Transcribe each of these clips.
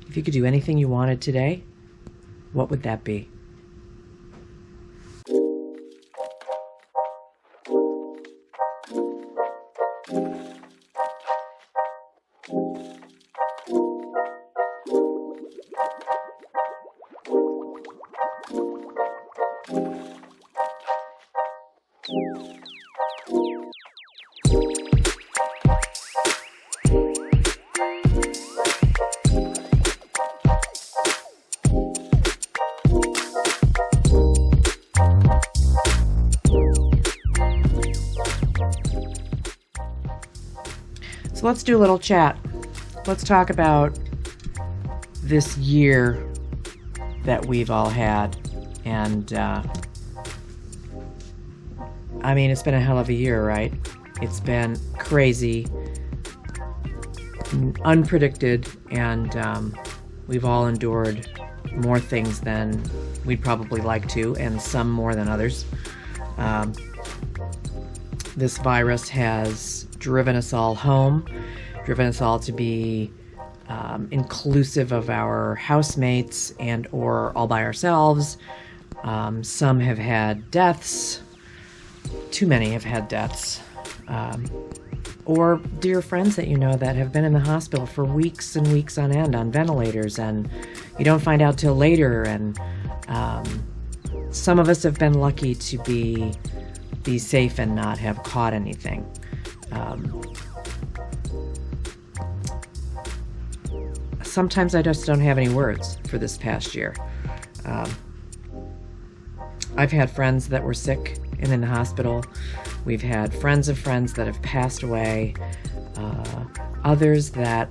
If you could do anything you wanted today, what would that be? So let's do a little chat. Let's talk about this year that we've all had. And, I mean, it's been a hell of a year, right? It's been crazy, unpredicted, and we've all endured more things than we'd probably like to, and some more than others. This virus has driven us all home, driven us all to be inclusive of our housemates and or all by ourselves. Some have had deaths. Too many have had deaths. Or dear friends that you know that have been in the hospital for weeks and weeks on end on ventilators, and you don't find out till later. And some of us have been lucky to be safe and not have caught anything. Sometimes I just don't have any words for this past year. I've had friends that were sick and in the hospital. We've had friends of friends that have passed away. Others that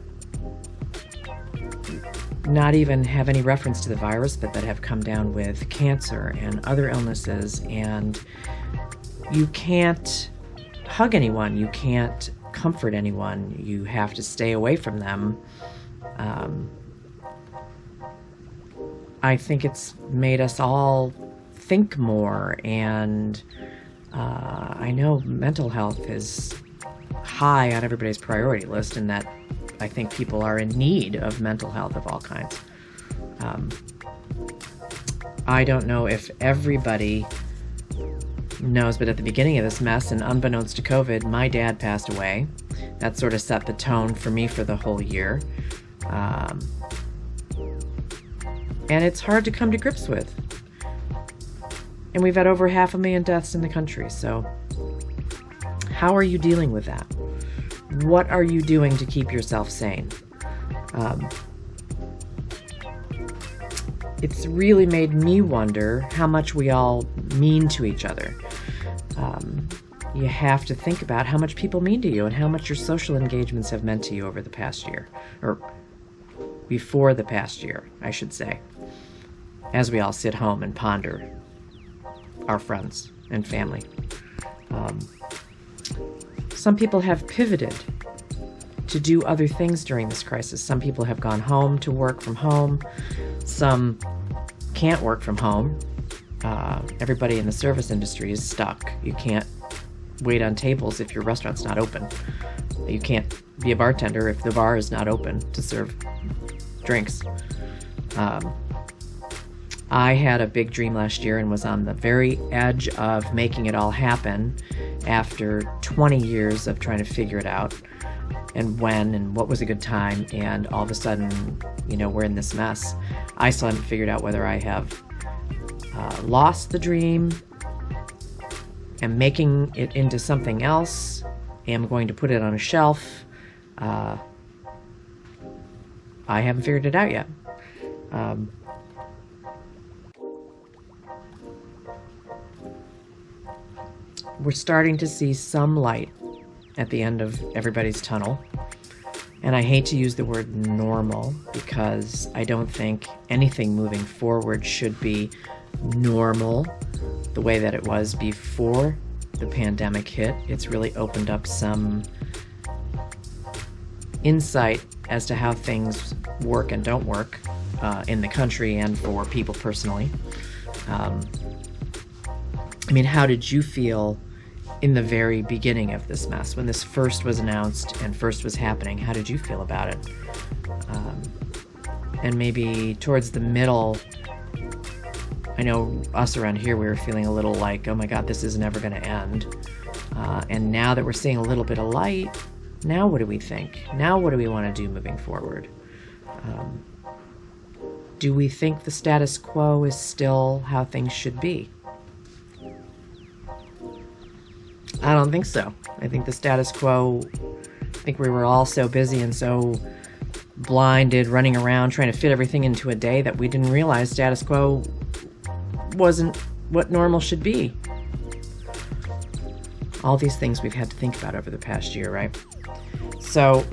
not even have any reference to the virus, but that have come down with cancer and other illnesses. And you can't hug anyone. You can't comfort anyone. You have to stay away from them. I think it's made us all think more, and I know mental health is high on everybody's priority list, and that I think people are in need of mental health of all kinds. I don't know if everybody knows, but at the beginning of this mess, and unbeknownst to COVID, my dad passed away. That sort of set the tone for me for the whole year. And it's hard to come to grips with. And we've had over 500,000 deaths in the country, so how are you dealing with that? What are you doing to keep yourself sane? It's really made me wonder how much we all mean to each other. You have to think about how much people mean to you and how much your social engagements have meant to you over the past year, or before the past year, I should say, as we all sit home and ponder our friends and family. Some people have pivoted to do other things during this crisis. Some people have gone home to work from home. Some can't work from home. Everybody in the service industry is stuck. You can't wait on tables if your restaurant's not open. You can't be a bartender if the bar is not open to serve drinks. I had a big dream last year and was on the very edge of making it all happen after 20 years of trying to figure it out and when and what was a good time, and all of a sudden, we're in this mess. I still haven't figured out whether I have lost the dream, am making it into something else, am going to put it on a shelf. I haven't figured it out yet. We're starting to see some light at the end of everybody's tunnel. And I hate to use the word normal because I don't think anything moving forward should be normal the way that it was before the pandemic hit. It's really opened up some insight as to how things work and don't work in the country and for people personally. How did you feel in the very beginning of this mess, when this first was announced and first was happening? How did you feel about it? and maybe towards the middle, I know us around here, we were feeling a little like, oh my God, this is never going to end. And now that we're seeing a little bit of light, now what do we think? Now what do we want to do moving forward? Do we think the status quo is still how things should be? I don't think so. I think the status quo, I think we were all so busy and so blinded, running around trying to fit everything into a day, that we didn't realize status quo wasn't what normal should be. All these things we've had to think about over the past year, right? So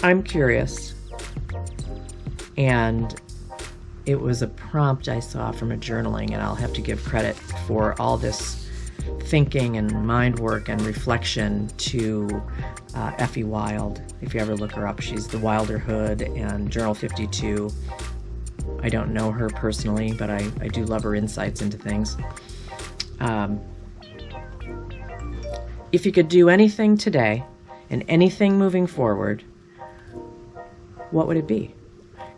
I'm curious, and it was a prompt I saw from a journaling, and I'll have to give credit for all this thinking and mind work and reflection to Effie Wild. If you ever look her up, she's the Wilderhood and Journal 52. I don't know her personally, but I do love her insights into things. If you could do anything today and anything moving forward, what would it be?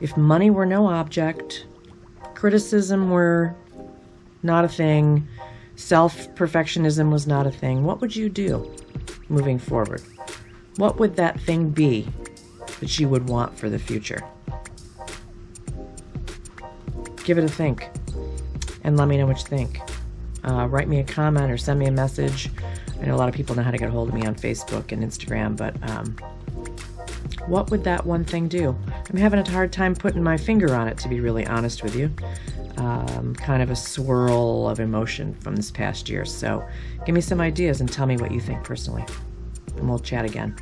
If money were no object, criticism were not a thing, self-perfectionism was not a thing, what would you do moving forward? What would that thing be that you would want for the future? Give it a think and let me know what you think. Write me a comment or send me a message. I know a lot of people know how to get a hold of me on Facebook and Instagram, but what would that one thing do? I'm having a hard time putting my finger on it, to be really honest with you. Kind of a swirl of emotion from this past year. So give me some ideas and tell me what you think personally. And we'll chat again.